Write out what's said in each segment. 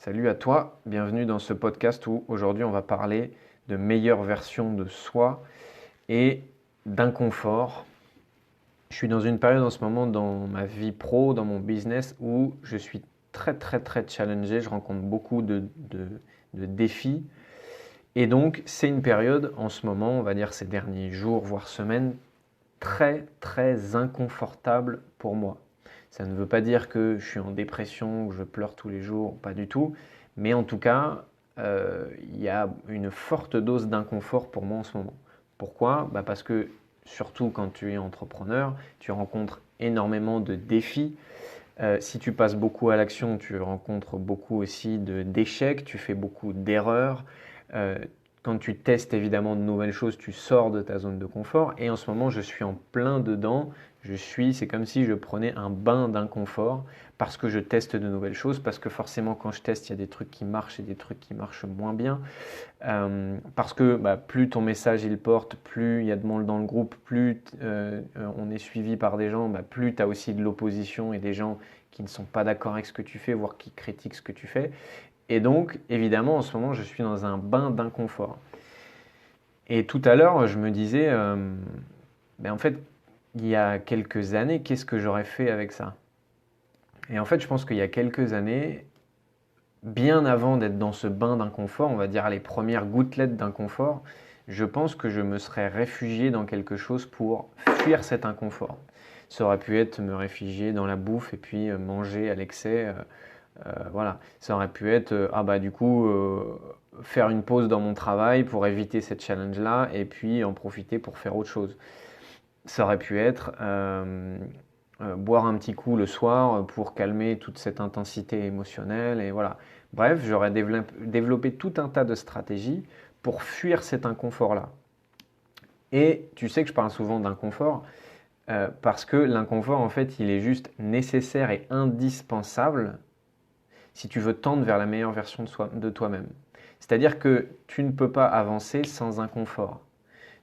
Salut à toi, bienvenue dans ce podcast où aujourd'hui on va parler de meilleure version de soi et d'inconfort. Je suis dans une période en ce moment dans ma vie pro, dans mon business où je suis très challengé, je rencontre beaucoup de défis et donc c'est une période en ce moment, on va dire ces derniers jours voire semaines, très inconfortable pour moi. Ça ne veut pas dire que je suis en dépression, que je pleure tous les jours, pas du tout. Mais en tout cas, il y a une forte dose d'inconfort pour moi en ce moment. Pourquoi? Parce que surtout quand tu es entrepreneur, tu rencontres énormément de défis. Si tu passes beaucoup à l'action, tu rencontres beaucoup aussi d'échecs, tu fais beaucoup d'erreurs. Euh, Quand tu testes évidemment de nouvelles choses, tu sors de ta zone de confort. Et en ce moment, je suis en plein dedans. C'est comme si je prenais un bain d'inconfort parce que je teste de nouvelles choses, parce que forcément quand je teste, il y a des trucs qui marchent et des trucs qui marchent moins bien. Parce que plus ton message il porte, plus il y a de monde dans le groupe, plus on est suivi par des gens, plus tu as aussi de l'opposition et des gens qui ne sont pas d'accord avec ce que tu fais, voire qui critiquent ce que tu fais. Et donc, évidemment, en ce moment, je suis dans un bain d'inconfort. Et tout à l'heure, je me disais, en fait, il y a quelques années, qu'est-ce que j'aurais fait avec ça? Et en fait, je pense qu'il y a quelques années, bien avant d'être dans ce bain d'inconfort, on va dire les premières gouttelettes d'inconfort, je pense que je me serais réfugié dans quelque chose pour fuir cet inconfort. Ça aurait pu être me réfugier dans la bouffe et puis manger à l'excès. Voilà. Ça aurait pu être, faire une pause dans mon travail pour éviter cette challenge-là et puis en profiter pour faire autre chose. Ça aurait pu être boire un petit coup le soir pour calmer toute cette intensité émotionnelle et voilà. Bref, j'aurais développé tout un tas de stratégies pour fuir cet inconfort-là. Et tu sais que je parle souvent d'inconfort parce que l'inconfort, en fait, il est juste nécessaire et indispensable si tu veux tendre vers la meilleure version de toi-même. C'est-à-dire que tu ne peux pas avancer sans inconfort.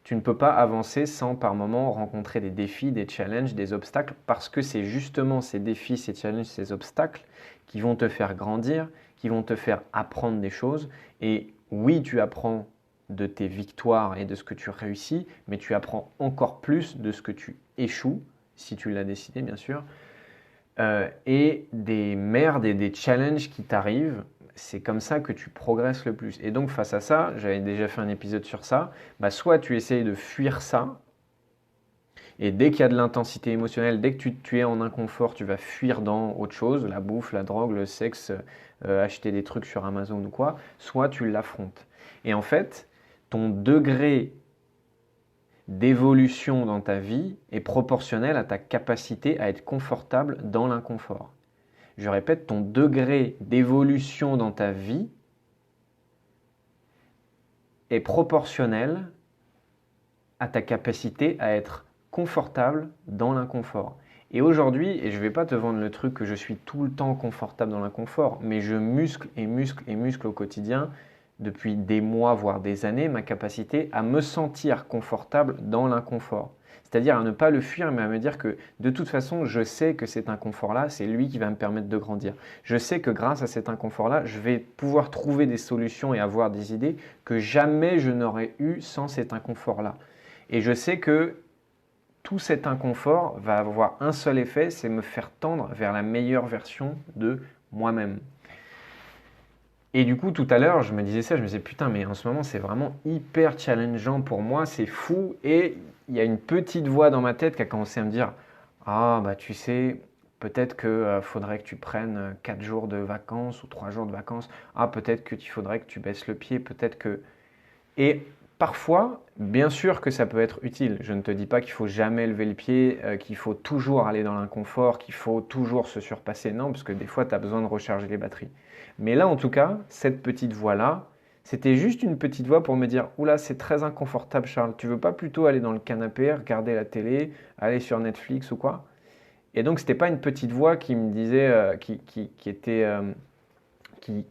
Tu ne peux pas avancer sans par moment rencontrer des défis, des challenges, des obstacles, parce que c'est justement ces défis, ces challenges, ces obstacles qui vont te faire grandir, qui vont te faire apprendre des choses. Et oui, tu apprends de tes victoires et de ce que tu réussis, mais tu apprends encore plus de ce que tu échoues, si tu l'as décidé bien sûr, et des merdes et des challenges qui t'arrivent. C'est comme ça que tu progresses le plus. Et donc face à ça, j'avais déjà fait un épisode sur ça, soit tu essayes de fuir ça, et dès qu'il y a de l'intensité émotionnelle, dès que tu es en inconfort, tu vas fuir dans autre chose, la bouffe, la drogue, le sexe, acheter des trucs sur Amazon ou quoi, soit tu l'affrontes. Et en fait, ton degré d'évolution dans ta vie est proportionnel à ta capacité à être confortable dans l'inconfort. Je répète, ton degré d'évolution dans ta vie est proportionnel à ta capacité à être confortable dans l'inconfort. Et aujourd'hui, et je ne vais pas te vendre le truc que je suis tout le temps confortable dans l'inconfort, mais je muscle et muscle et muscle au quotidien depuis des mois, voire des années, ma capacité à me sentir confortable dans l'inconfort. C'est-à-dire à ne pas le fuir, mais à me dire que de toute façon, je sais que cet inconfort-là, c'est lui qui va me permettre de grandir. Je sais que grâce à cet inconfort-là, je vais pouvoir trouver des solutions et avoir des idées que jamais je n'aurais eues sans cet inconfort-là. Et je sais que tout cet inconfort va avoir un seul effet, c'est me faire tendre vers la meilleure version de moi-même. Et du coup, tout à l'heure, je me disais ça, je me disais putain, mais en ce moment, c'est vraiment hyper challengeant pour moi, c'est fou. Et il y a une petite voix dans ma tête qui a commencé à me dire ah, tu sais, peut-être que faudrait que tu prennes 4 jours de vacances ou 3 jours de vacances. Ah, peut-être qu'il faudrait que tu baisses le pied, peut-être que. Et parfois, bien sûr que ça peut être utile. Je ne te dis pas qu'il faut jamais lever le pied, qu'il faut toujours aller dans l'inconfort, qu'il faut toujours se surpasser. Non, parce que des fois, tu as besoin de recharger les batteries. Mais là, en tout cas, cette petite voix-là, c'était juste une petite voix pour me dire oula, c'est très inconfortable, Charles. Tu veux pas plutôt aller dans le canapé, regarder la télé, aller sur Netflix ou quoi? Et donc, c'était pas une petite voix qui me disait, qui était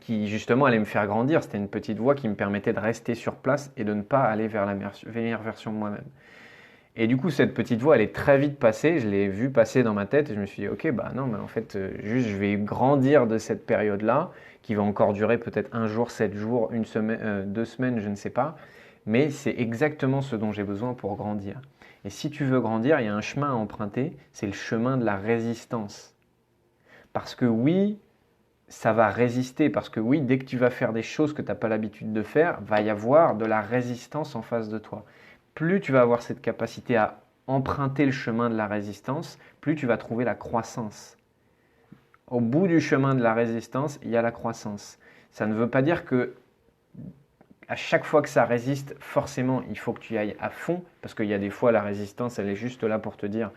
qui justement allait me faire grandir. C'était une petite voix qui me permettait de rester sur place et de ne pas aller vers la meilleure version de moi-même. Et du coup, cette petite voix, elle est très vite passée. Je l'ai vue passer dans ma tête et je me suis dit, ok, bah non, mais en fait, juste, je vais grandir de cette période-là, qui va encore durer peut-être un jour, 7 jours, une semaine, 2 semaines, je ne sais pas. Mais c'est exactement ce dont j'ai besoin pour grandir. Et si tu veux grandir, il y a un chemin à emprunter, c'est le chemin de la résistance. Parce que oui, ça va résister, parce que oui, dès que tu vas faire des choses que tu n'as pas l'habitude de faire, va y avoir de la résistance en face de toi. Plus tu vas avoir cette capacité à emprunter le chemin de la résistance, plus tu vas trouver la croissance. Au bout du chemin de la résistance, il y a la croissance. Ça ne veut pas dire que à chaque fois que ça résiste, forcément, il faut que tu y ailles à fond, parce qu'il y a des fois, la résistance, elle est juste là pour te dire,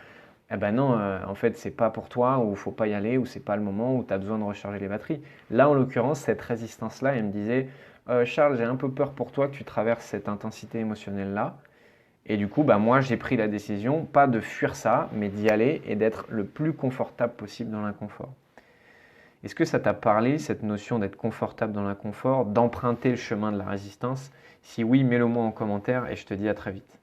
eh ben non, en fait, c'est pas pour toi, ou faut pas y aller, ou c'est pas le moment, où tu as besoin de recharger les batteries. Là, en l'occurrence, cette résistance-là, elle me disait, Charles, j'ai un peu peur pour toi que tu traverses cette intensité émotionnelle-là. Et du coup, bah, moi, j'ai pris la décision, pas de fuir ça, mais d'y aller et d'être le plus confortable possible dans l'inconfort. Est-ce que ça t'a parlé, cette notion d'être confortable dans l'inconfort, d'emprunter le chemin de la résistance? Si oui, mets-le moi en commentaire et je te dis à très vite.